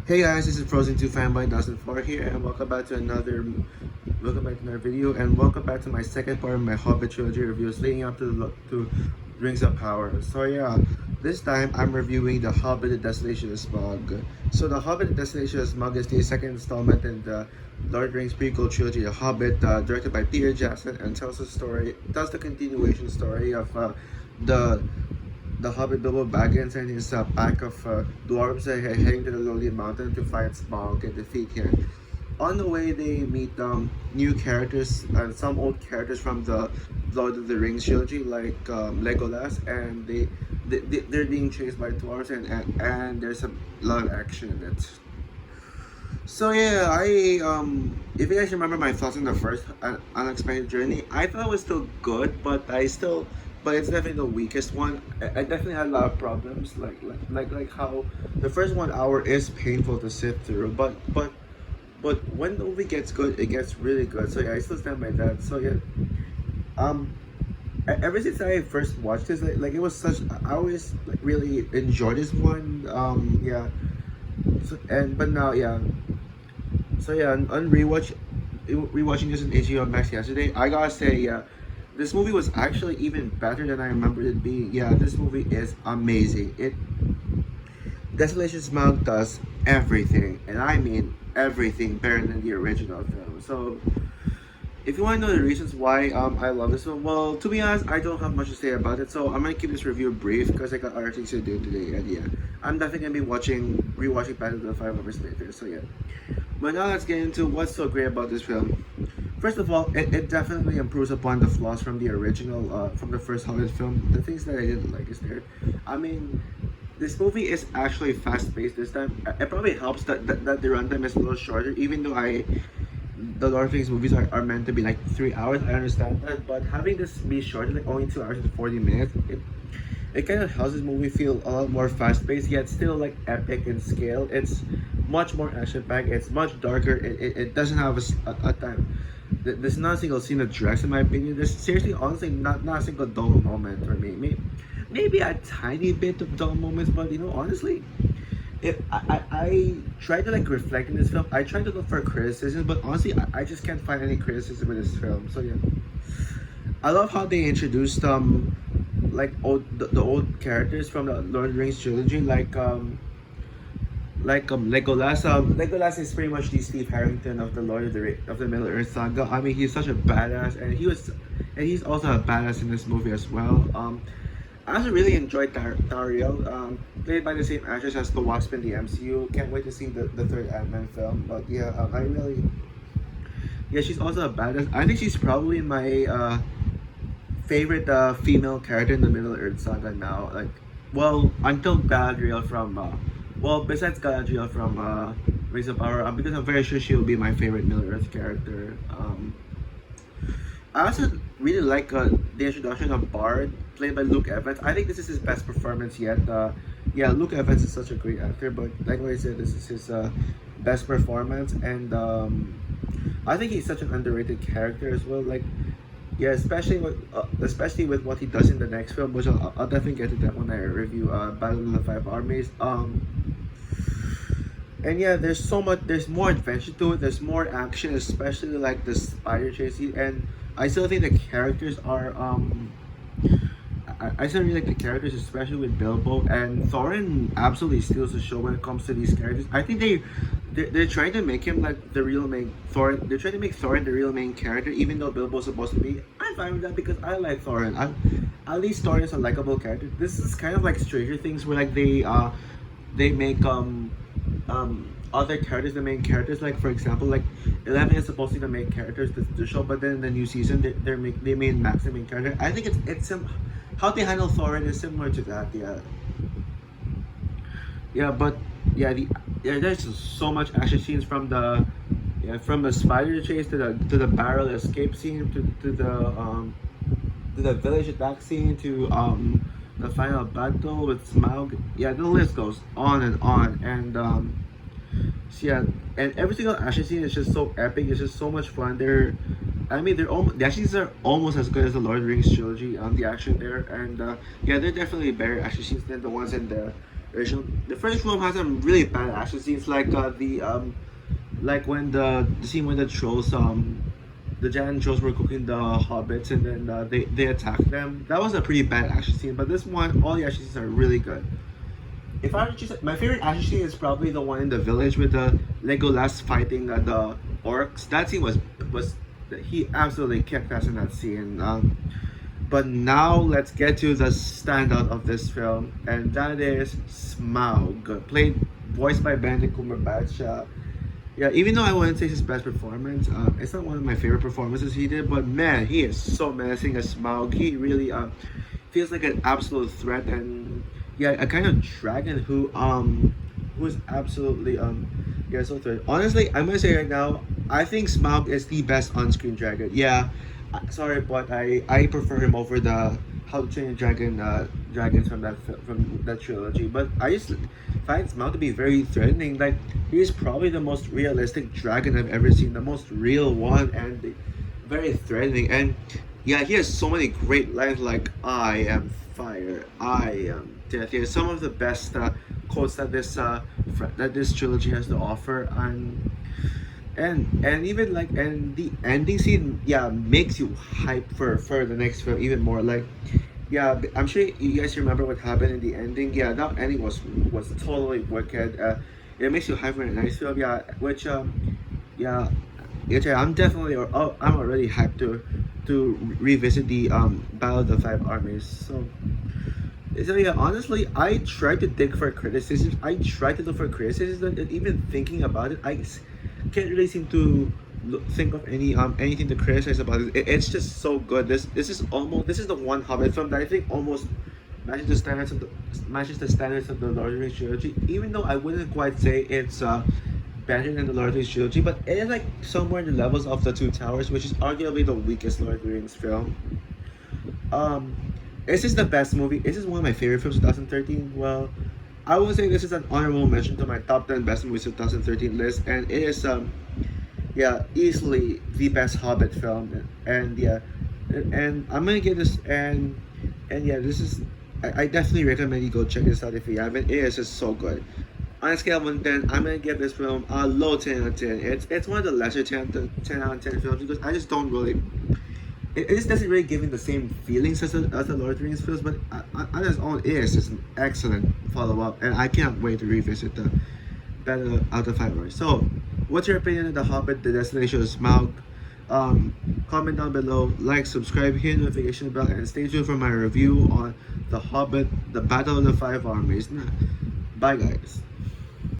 Hey guys, this is Frozen 2 Fanboy 2004 here, and welcome back to another video, and welcome back to my second part of my Hobbit trilogy reviews leading up to Rings of Power. So yeah, this time I'm reviewing the Hobbit: The Desolation of Smaug. So the Hobbit: The Desolation of Smaug is the second installment in the Lord of the Rings prequel trilogy, The Hobbit, directed by Peter Jackson, and tells the continuation story of the the Hobbit Bilbo Baggins and his pack of dwarves are heading to the Lonely Mountain to fight Smaug and defeat him. On the way, they meet new characters and some old characters from the Lord of the Rings trilogy, like Legolas, and they're being chased by dwarves, and there's a lot of action in it. So yeah, if you guys remember my thoughts on the first unexpected journey, I thought it was still good, but it's definitely the weakest one. I definitely had a lot of problems, like how the first 1 hour is painful to sit through, but when the movie gets good, it gets really good. So yeah, I still stand by that. So yeah, um, ever since I first watched this, like it was such, I always like really enjoyed this one. Yeah. So, and but now yeah, so yeah, on rewatching this in HBO Max yesterday, I gotta say, yeah, this movie was actually even better than I remembered it being. Yeah, this movie is amazing. Desolation Smaug does everything, and I mean everything better than the original film. So if you want to know the reasons why I love this film, well, to be honest, I don't have much to say about it. So I'm gonna keep this review brief because I got other things to do today. And yeah, I'm definitely gonna be rewatching Battle of the Five Lovers later. So yeah. But now let's get into what's so great about this film. First of all, it definitely improves upon the flaws from the original, from the first Hobbit film. The things that I didn't like is there. I mean, this movie is actually fast-paced this time. It probably helps that the runtime is a little shorter, even though the Lord of the Rings movies are meant to be like 3 hours. I understand that, but having this be shorter, like only 2 hours and 40 minutes, it kind of helps this movie feel a lot more fast-paced, yet still like epic in scale. It's much more action-packed. It's much darker. It doesn't have a time. There's not a single scene that drags, in my opinion. There's seriously, honestly, not a single dull moment for me. Maybe a tiny bit of dull moments, but honestly, if I try to like reflect in this film, I try to look for criticisms, but honestly, I just can't find any criticism with this film. So yeah, I love how they introduced like the old characters from the Lord of the Rings trilogy, Legolas. Legolas is pretty much the Steve Harrington of the of the Middle Earth saga. I mean, he's such a badass, and he's also a badass in this movie as well. I also really enjoyed Tariel, played by the same actress as the Wasp in the MCU. Can't wait to see the third Ant-Man film. But yeah, yeah, she's also a badass. I think she's probably my favorite female character in the Middle Earth saga now. Like, well, until Galadriel from besides Galadriel from Rings of Power, because I'm very sure she'll be my favorite Middle Earth character. I also really like the introduction of Bard, played by Luke Evans. I think this is his best performance yet. Yeah, Luke Evans is such a great actor, but like what I said, this is his best performance, and I think he's such an underrated character as well. Like, yeah, especially with what he does in the next film, which I'll definitely get to that when I review Battle of the Five Armies. And yeah, there's more adventure to it. There's more action, especially like the spider chase scene. And I still think the characters are I still really like the characters, especially with Bilbo, and Thorin absolutely steals the show when it comes to these characters. I think they're trying to make him like the real main Thorin. They're trying to make Thorin the real main character, even though Bilbo's supposed to be. I'm fine with that because I like Thorin. At least Thorin is a likable character. This is kind of like Stranger Things, where like they make other characters the main characters. Like for example, like Eleven is supposed to be the main characters the show, but then in the new season they made Max the main character. I think how they handle Thorin is similar to that. Yeah, yeah, but yeah, there's just so much action scenes from the spider chase to the barrel escape scene to the village attack scene to the final battle with Smaug. Yeah, the list goes on and on, and so yeah, and every single action scene is just so epic. It's just so much fun. The action scenes are almost as good as the Lord of the Rings trilogy. The action there, and yeah, they're definitely better action scenes than the ones in original. The first film has some really bad action scenes, like like when the scene when the trolls the giant trolls were cooking the hobbits, and then they attacked them. That was a pretty bad action scene, but this one, all the action scenes are really good. If I were to choose, my favorite action scene is probably the one in the village with the Legolas fighting the orcs. That scene was he absolutely kicked ass in that scene. But now let's get to the standout of this film, and that is Smaug, voiced by Benedict Cumberbatch. Yeah, even though I wouldn't say it's his best performance, it's not one of my favorite performances he did. But man, he is so menacing as Smaug. He really feels like an absolute threat, and yeah, a kind of dragon who is absolutely yeah, so threat. Honestly, I'm gonna say right now, I think Smaug is the best on-screen dragon. Yeah, sorry, but I prefer him over the How to Train Your Dragon dragons from that trilogy. But I just find Smaug to be very threatening. Like, he's probably the most realistic dragon I've ever seen, the most real one, and very threatening. And yeah, he has so many great lines like "I am fire, I am death." He has some of the best quotes that this trilogy has to offer, and even like, and the ending scene, yeah, makes you hype for the next film even more. Like, yeah, I'm sure you guys remember what happened in the ending. Yeah, that ending was totally wicked. It makes you hype for the next film. Yeah, which yeah, yeah, I'm definitely, or oh, I'm already hyped to revisit the Battle of the Five Armies. So yeah, honestly, I tried to dig for criticisms. I tried to look for criticisms, and even thinking about it, can't really seem to think of anything to criticize about it. It's just so good. This is the one Hobbit film that I think almost matches the standards of the Lord of the Rings trilogy. Even though I wouldn't quite say it's better than the Lord of the Rings trilogy, but it is like somewhere in the levels of the Two Towers, which is arguably the weakest Lord of the Rings film. Um, is this the best movie? Is this one of my favorite films of 2013? Well, I would say this is an honorable mention to my top 10 best movies of 2013 list, and it is yeah, easily the best Hobbit film. And yeah, and I'm gonna give this, and yeah, this is, I definitely recommend you go check this out if you haven't. It is just so good. On a scale of 1 to 10, I'm gonna give this film a low 10 out of 10. It's one of the lesser 10 out of 10 films, because I just don't really, it just doesn't really give me the same feelings as the Lord of the Rings films, but on its own, it is just an excellent follow up, and I can't wait to revisit the Battle of the Five Armies. So, what's your opinion on The Hobbit, The Desolation of Smaug? Comment down below, like, subscribe, hit the notification bell, and stay tuned for my review on The Hobbit, The Battle of the Five Armies. Bye, guys.